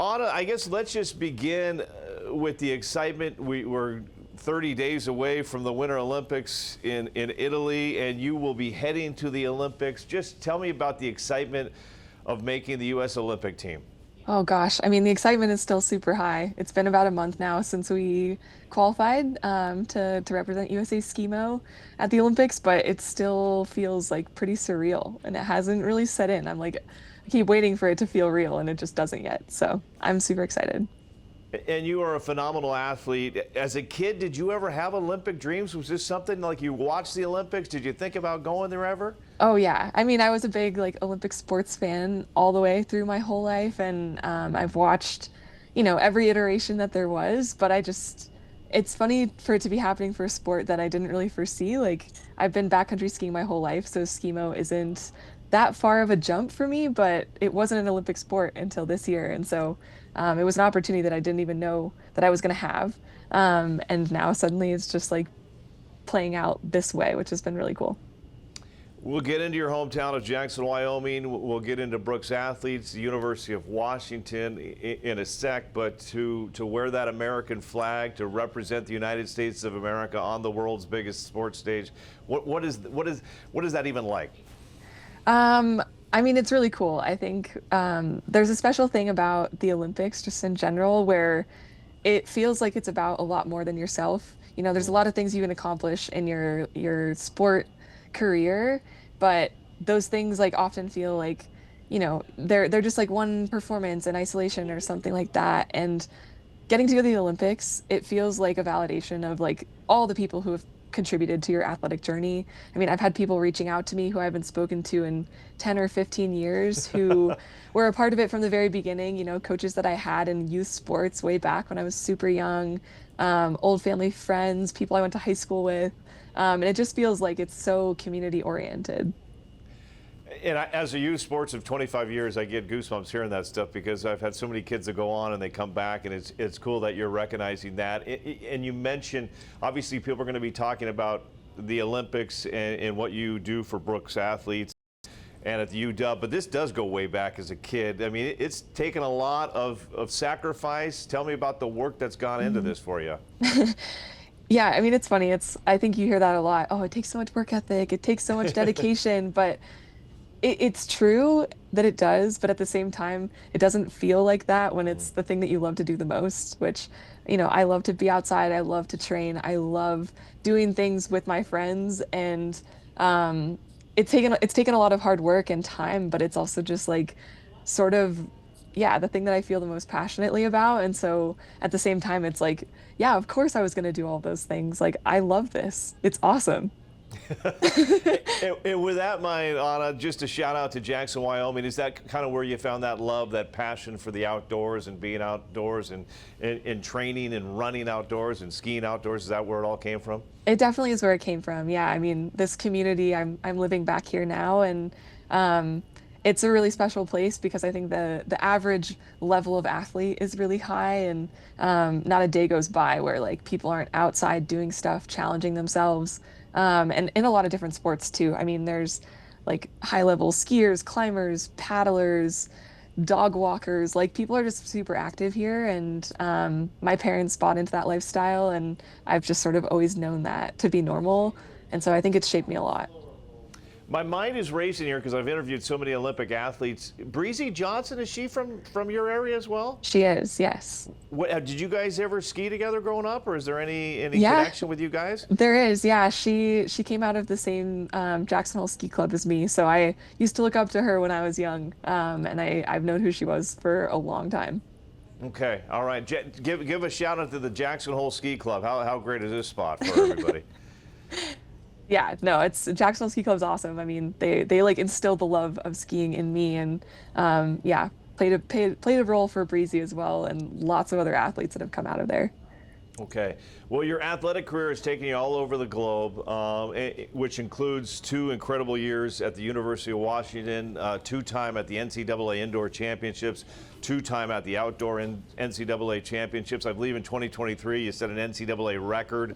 Anna, I guess let's just begin with the excitement. We're 30 days away from the Winter Olympics in Italy, and you will be heading to the Olympics. Just tell me about the excitement of making the U.S. Olympic team. Oh gosh, I mean, the excitement is still super high. It's been about a month now since we qualified to represent USA Skimo at the Olympics, but it still feels like pretty surreal and it hasn't really set in. I keep waiting for it to feel real and it just doesn't yet. So I'm super excited. And you are a phenomenal athlete. As a kid, did you ever have Olympic dreams? Was this something like you watched the Olympics? Did you think about going there ever? Oh yeah, I mean, I was a big like Olympic sports fan all the way through my whole life, and I've watched, every iteration that there was. But it's funny for it to be happening for a sport that I didn't really foresee. Like I've been backcountry skiing my whole life, so skimo isn't that far of a jump for me. But it wasn't an Olympic sport until this year, and so it was an opportunity that I didn't even know that I was going to have. And now suddenly it's just like playing out this way, which has been really cool. We'll get into your hometown of Jackson, Wyoming. We'll get into Brooks athletes, the University of Washington in a sec, but to wear that American flag, to represent the United States of America on the world's biggest sports stage, what is that even like? I mean, it's really cool. I think there's a special thing about the Olympics just in general where it feels like it's about a lot more than yourself. There's a lot of things you can accomplish in your sport career, but those things like often feel like, they're just like one performance in isolation or something like that. And getting to go to the Olympics, it feels like a validation of like all the people who have contributed to your athletic journey. I mean, I've had people reaching out to me who I haven't spoken to in 10 or 15 years who were a part of it from the very beginning, coaches that I had in youth sports way back when I was super young, old family friends, people I went to high school with. And it just feels like it's so community oriented. And as a youth sports of 25 years, I get goosebumps hearing that stuff because I've had so many kids that go on and they come back, and it's cool that you're recognizing that. And you mentioned, obviously, people are going to be talking about the Olympics and what you do for Brooks athletes and at the UW, but this does go way back as a kid. I mean, it's taken a lot of sacrifice. Tell me about the work that's gone into Mhm. this for you. Yeah, I mean, it's funny. I think you hear that a lot. Oh, it takes so much work ethic, it takes so much dedication, but it's true that it does, but at the same time, it doesn't feel like that when it's the thing that you love to do the most, which, I love to be outside, I love to train, I love doing things with my friends, and it's taken a lot of hard work and time, but it's also just like sort of yeah, the thing that I feel the most passionately about. And so at the same time, it's like, yeah, of course I was going to do all those things. Like, I love this. It's awesome. And with that in mind, Anna, just a shout out to Jackson, Wyoming. Is that kind of where you found that love, that passion for the outdoors and being outdoors and training and running outdoors and skiing outdoors? Is that where it all came from? It definitely is where it came from. Yeah, I mean, this community, I'm living back here now, and um, it's a really special place because I think the average level of athlete is really high, and not a day goes by where like people aren't outside doing stuff, challenging themselves, and in a lot of different sports too. I mean, there's like high level skiers, climbers, paddlers, dog walkers. Like people are just super active here, and my parents bought into that lifestyle, and I've just sort of always known that to be normal, and so I think it's shaped me a lot. My mind is racing here because I've interviewed so many Olympic athletes. Breezy Johnson, is she from your area as well? She is, yes. Did you guys ever ski together growing up, or is there any Yeah, connection with you guys? there is. Yeah, she came out of the same Jackson Hole Ski Club as me, so I used to look up to her when I was young, and I've known who she was for a long time. Okay, all right. Give a shout out to the Jackson Hole Ski Club. How great is this spot for everybody? Yeah, no, it's Jackson Hole Ski Club's awesome. I mean, they like instilled the love of skiing in me, and yeah, played a role for Breezy as well, and lots of other athletes that have come out of there. Okay. Well, your athletic career has taken you all over the globe, which includes two incredible years at the University of Washington, two-time at the NCAA Indoor Championships, two-time at the Outdoor NCAA Championships. I believe in 2023 you set an NCAA record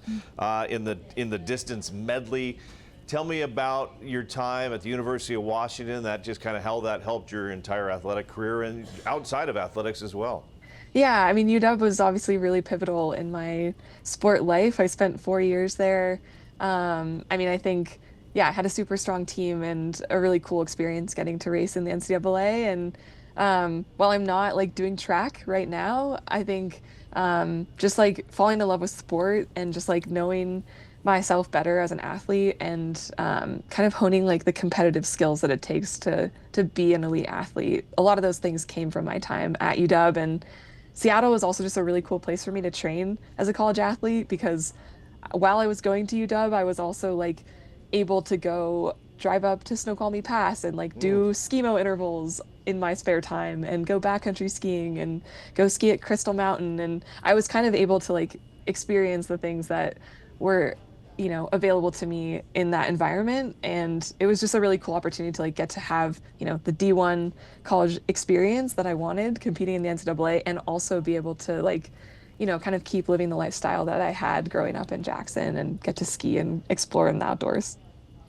in the distance medley. Tell me about your time at the University of Washington, that just kind of how that helped your entire athletic career and outside of athletics as well. Yeah, I mean, UW was obviously really pivotal in my sport life. I spent 4 years there. I mean, I think, yeah, I had a super strong team and a really cool experience getting to race in the NCAA. And while I'm not like doing track right now, I think just like falling in love with sport and just like knowing myself better as an athlete and kind of honing like the competitive skills that it takes to be an elite athlete. A lot of those things came from my time at UW, and Seattle was also just a really cool place for me to train as a college athlete because while I was going to UW, I was also like able to go drive up to Snoqualmie Pass and like Mm. do skimo intervals in my spare time and go backcountry skiing and go ski at Crystal Mountain. And I was kind of able to like experience the things that were, available to me in that environment. And it was just a really cool opportunity to like get to have, the D1 college experience that I wanted competing in the NCAA and also be able to like kind of keep living the lifestyle that I had growing up in Jackson and get to ski and explore in the outdoors.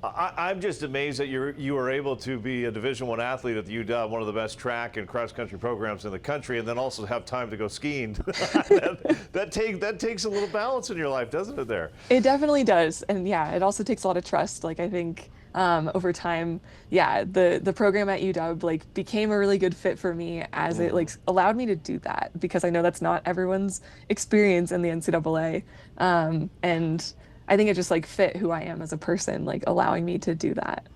I'm just amazed that you were able to be a Division I athlete at the UW, one of the best track and cross country programs in the country, and then also have time to go skiing. that takes a little balance in your life, doesn't it? There. It definitely does. And yeah, it also takes a lot of trust. Like I think over time, yeah, the program at UW like became a really good fit for me as it Hmm. like allowed me to do that because I know that's not everyone's experience in the NCAA. And I think it just like fit who I am as a person, like allowing me to do that.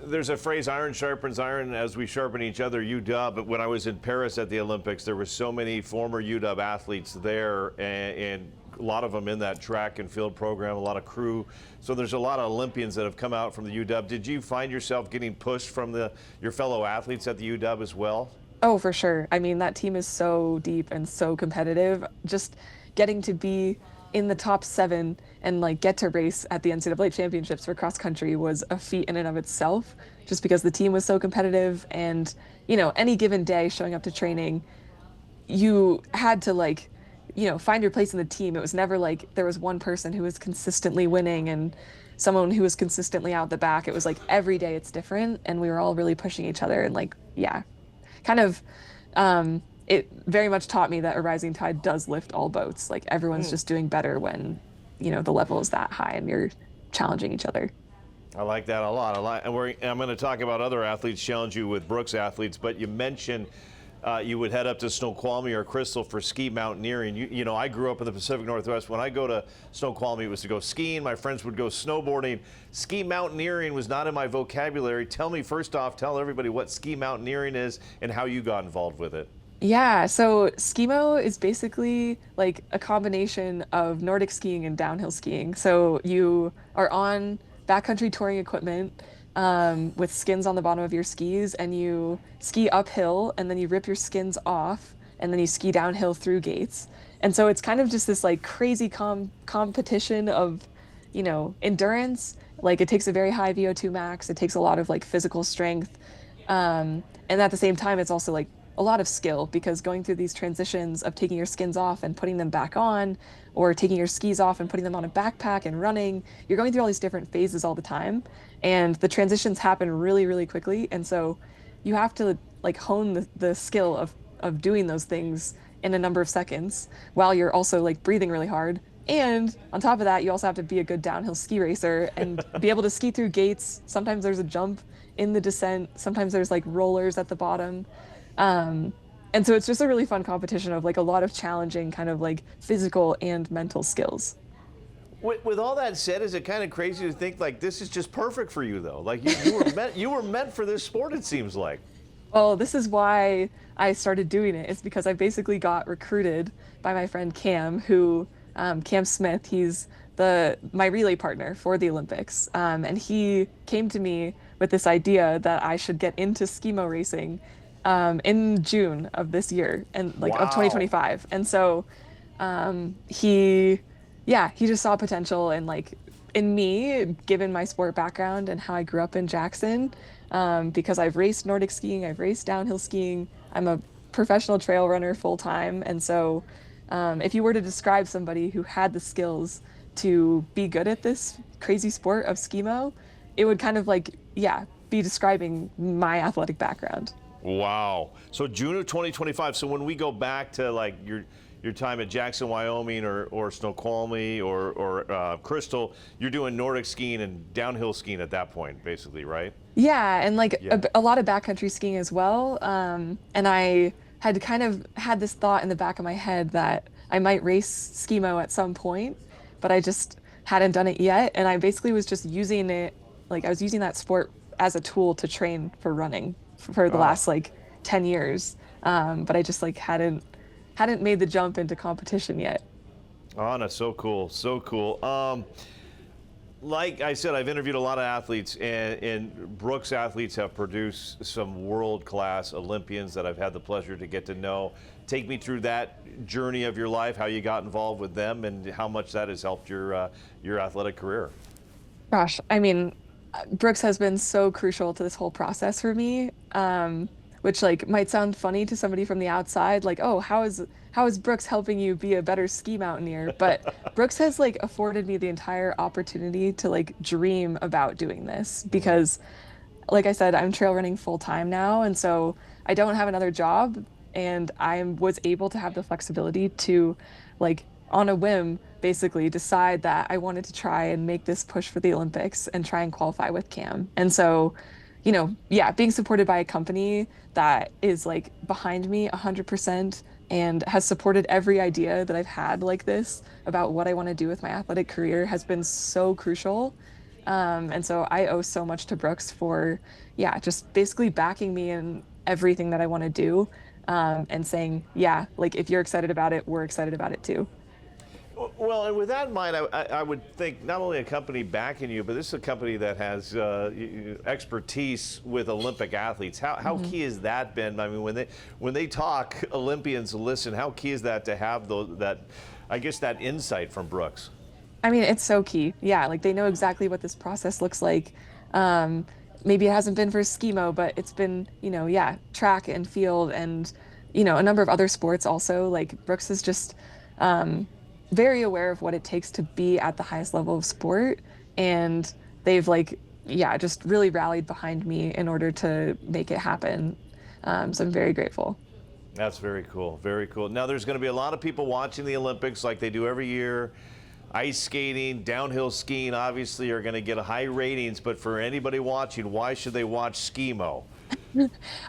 There's a phrase, iron sharpens iron as we sharpen each other, UW. But when I was in Paris at the Olympics, there were so many former UW athletes there, and a lot of them in that track and field program, a lot of crew. So there's a lot of Olympians that have come out from the UW. Did you find yourself getting pushed from your fellow athletes at the UW as well? Oh, for sure. I mean, that team is so deep and so competitive. Just getting to be in the top seven and like get to race at the NCAA championships for cross country was a feat in and of itself, just because the team was so competitive. And, any given day showing up to training, you had to like, find your place in the team. It was never like there was one person who was consistently winning and someone who was consistently out the back. It was like every day it's different. And we were all really pushing each other and like, yeah, kind of it very much taught me that a rising tide does lift all boats. Like everyone's Hmm. just doing better when, the level is that high and you're challenging each other. I like that a lot. I'm going to talk about other athletes challenge you with Brooks athletes, but you mentioned you would head up to Snoqualmie or Crystal for ski mountaineering. I grew up in the Pacific Northwest. When I go to Snoqualmie, it was to go skiing. My friends would go snowboarding. Ski mountaineering was not in my vocabulary. Tell me first off, tell everybody what ski mountaineering is and how you got involved with it. Yeah, so skimo is basically like a combination of Nordic skiing and downhill skiing. So you are on backcountry touring equipment with skins on the bottom of your skis, and you ski uphill, and then you rip your skins off, and then you ski downhill through gates. And so it's kind of just this like crazy competition of, endurance. Like it takes a very high VO2 max. It takes a lot of like physical strength. And at the same time, it's also like a lot of skill because going through these transitions of taking your skins off and putting them back on, or taking your skis off and putting them on a backpack and running, you're going through all these different phases all the time. And the transitions happen really, really quickly. And so you have to like hone the skill of doing those things in a number of seconds while you're also like breathing really hard. And on top of that, you also have to be a good downhill ski racer and be able to ski through gates. Sometimes there's a jump in the descent, sometimes there's like rollers at the bottom. Um, and so it's just a really fun competition of like a lot of challenging kind of like physical and mental skills. With all that said, is it kind of crazy to think like this is just perfect for you though? Like you were meant for this sport. It seems like. Well, this is why I started doing it. It's because I basically got recruited by my friend Cam, who Cam Smith, he's the my relay partner for the Olympics. And he came to me with this idea that I should get into skimo racing in June of this year and like of Wow. 2025. And so he yeah, he just saw potential in like in me, given my sport background and how I grew up in Jackson. Because I've raced Nordic skiing, I've raced downhill skiing. I'm a professional trail runner full time. And so, if you were to describe somebody who had the skills to be good at this crazy sport of skimo, it would kind of like, yeah, be describing my athletic background. Wow. So June of 2025. So when we go back to like your time at Jackson, Wyoming, or Snoqualmie, or Crystal, you're doing Nordic skiing and downhill skiing at that point, basically, right? Yeah, and like Yeah. a lot of backcountry skiing as well. And I had kind of had this thought in the back of my head that I might race skimo at some point, but I just hadn't done it yet. And I basically was just using it, like I was using that sport as a tool to train for running for the Ah, last like 10 years. But I just like hadn't made the jump into competition yet. Anna, so cool, so cool. Like I said, I've interviewed a lot of athletes, and Brooks athletes have produced some world-class Olympians that I've had the pleasure to get to know. Take me through that journey of your life, how you got involved with them, and how much that has helped your athletic career. Gosh, I mean, Brooks has been so crucial to this whole process for me. Which like might sound funny to somebody from the outside, like, oh, how is Brooks helping you be a better ski mountaineer? But Brooks has like afforded me the entire opportunity to like dream about doing this Mm, because like I said, I'm trail running full time now, and so I don't have another job, and I was able to have the flexibility to, like, on a whim, basically decide that I wanted to try and make this push for the Olympics and try and qualify with CAM. And so, yeah, being supported by a company that is like behind me 100% and has supported every idea that I've had like this about what I want to do with my athletic career has been so crucial. And so I owe so much to Brooks for, yeah, just basically backing me in everything that I want to do, and saying, yeah, like if you're excited about it, we're excited about it too. well, and with that in mind, I would think not only a company backing you, but this is a company that has expertise with Olympic athletes. How Mhm. key has that been? I mean, when they talk Olympians listen, how key is that to have that, I guess, that insight from Brooks? I mean, it's so key. Yeah, like they know exactly what this process looks like. Um, Maybe it hasn't been for skimo, but it's been, yeah, track and field and, a number of other sports also. Like Brooks is just um, very aware of what it takes to be at the highest level of sport. And they've like, yeah, just really rallied behind me in order to make it happen. So I'm very grateful. That's very cool. Very cool. Now, there's going to be a lot of people watching the Olympics like they do every year. Ice skating, downhill skiing, obviously, are going to get high ratings. But for anybody watching, why should they watch skimo?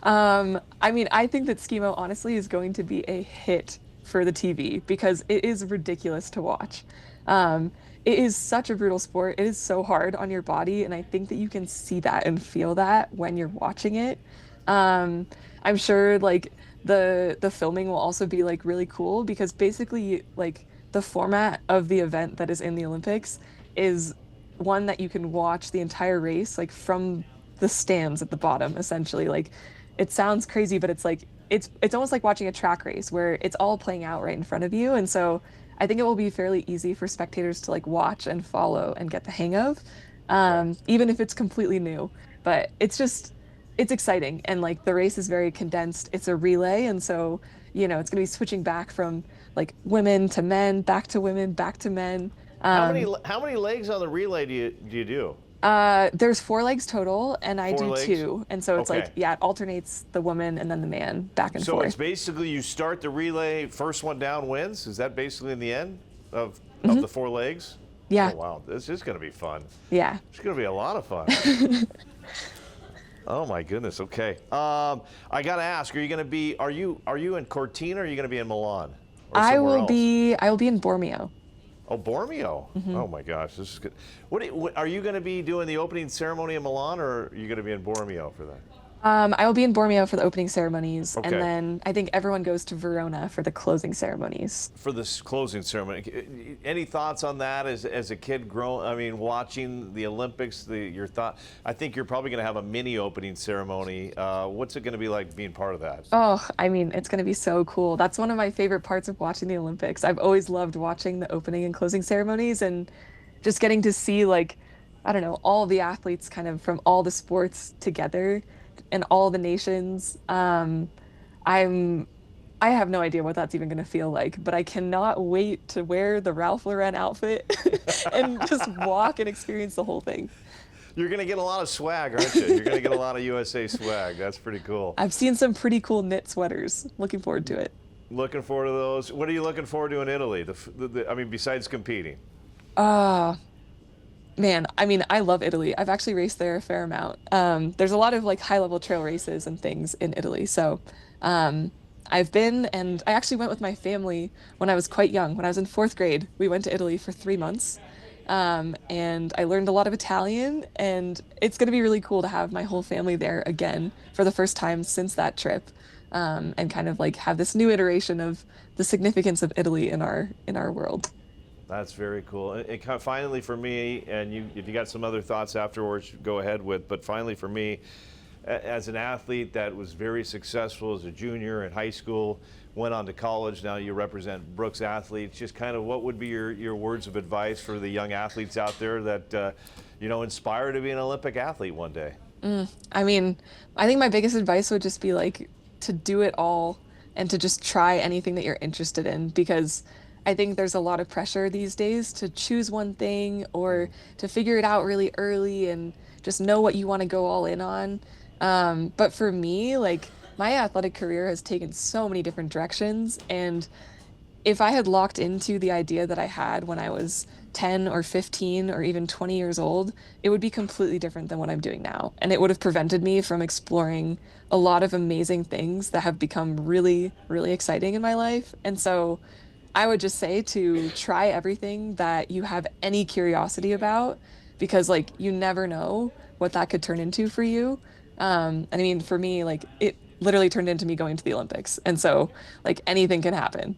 I mean, I think that skimo honestly is going to be a hit for the TV because it is ridiculous to watch. Um, it is such a brutal sport. It is so hard on your body, and I think that you can see that and feel that when you're watching it. Um, I'm sure like the filming will also be like really cool because basically like the format of the event that is in the Olympics is one that you can watch the entire race like from the stands at the bottom essentially. Like it sounds crazy, but it's like it's almost like watching a track race where it's all playing out right in front of you. And so I think it will be fairly easy for spectators to like watch and follow and get the hang of, Okay. even if it's completely new. But it's exciting and like the race is very condensed. It's a relay, and so it's going to be switching back from like women to men, back to women, back to men. How many legs on the relay do you do? There's four legs total, and I Four do legs? two. And so it's like, Okay. yeah, it alternates the woman and then the man back and So it's forth. basically you start the relay, first one down wins. Is that basically in the end of Hmm. the four legs? Oh Yeah, wow, this is going to be fun. yeah. It's going to be a lot of fun. Oh my goodness. Okay. I got to ask, are you going to be? Are you in Cortina? Or are you going to be in Milan or somewhere else? I will be in Bormio. Oh, Bormio. Hmm. Oh my gosh, this is good. What are you going to be doing the opening ceremony in Milan, or are you going to be in Bormio for that? I will be in Bormeo for the opening ceremonies, and Okay. then I think everyone goes to Verona for the closing ceremonies. For this closing ceremony, any thoughts on that as a kid growing? I mean, watching the Olympics, your thought. I think you're probably going to have a mini opening ceremony. What's it going to be like being part of that? Oh, I mean, it's going to be so cool. That's one of my favorite parts of watching the Olympics. I've always loved watching the opening and closing ceremonies and just getting to see like, I don't know, all the athletes kind of from all the sports together and all the nations. I'm I have no idea what that's even going to feel like, but I cannot wait to wear the Ralph Lauren outfit and just walk and experience the whole thing. You're going to get a lot of swag, aren't you? You're going to get a lot of USA swag. That's pretty cool. I've seen some pretty cool knit sweaters. Looking forward to it. Looking forward to those. What are you looking forward to in Italy? I mean, besides competing. Ah, man, I mean, I love Italy. I've actually raced there a fair amount. There's a lot of like high level trail races and things in Italy. So, um, I've been and I actually went with my family when I was quite young. When I was in fourth grade, we went to Italy for 3 months. And I learned a lot of Italian, and it's going to be really cool to have my whole family there again for the first time since that trip, and kind of like have this new iteration of the significance of Italy in our world. That's very cool. Finally for me, and if you got some other thoughts afterwards, go ahead with. But finally for me, as an athlete that was very successful as a junior in high school, went on to college. Now you represent Brooks athletes. Just kind of what would be your words of advice for the young athletes out there that inspire to be an Olympic athlete one day? I mean, I think my biggest advice would just be like to do it all and to just try anything that you're interested in because I think there's a lot of pressure these days to choose one thing or to figure it out really early and just know what you want to go all in on. But for me, like my athletic career has taken so many different directions, and if I had locked into the idea that I had when I was 10 or 15 or even 20 years old, it would be completely different than what I'm doing now. And it would have prevented me from exploring a lot of amazing things that have become really, really exciting in my life. And so I would just say to try everything that you have any curiosity about because, like, you never know what that could turn into for you. And I mean, for me, like, it literally turned into me going to the Olympics. And so, like, anything can happen.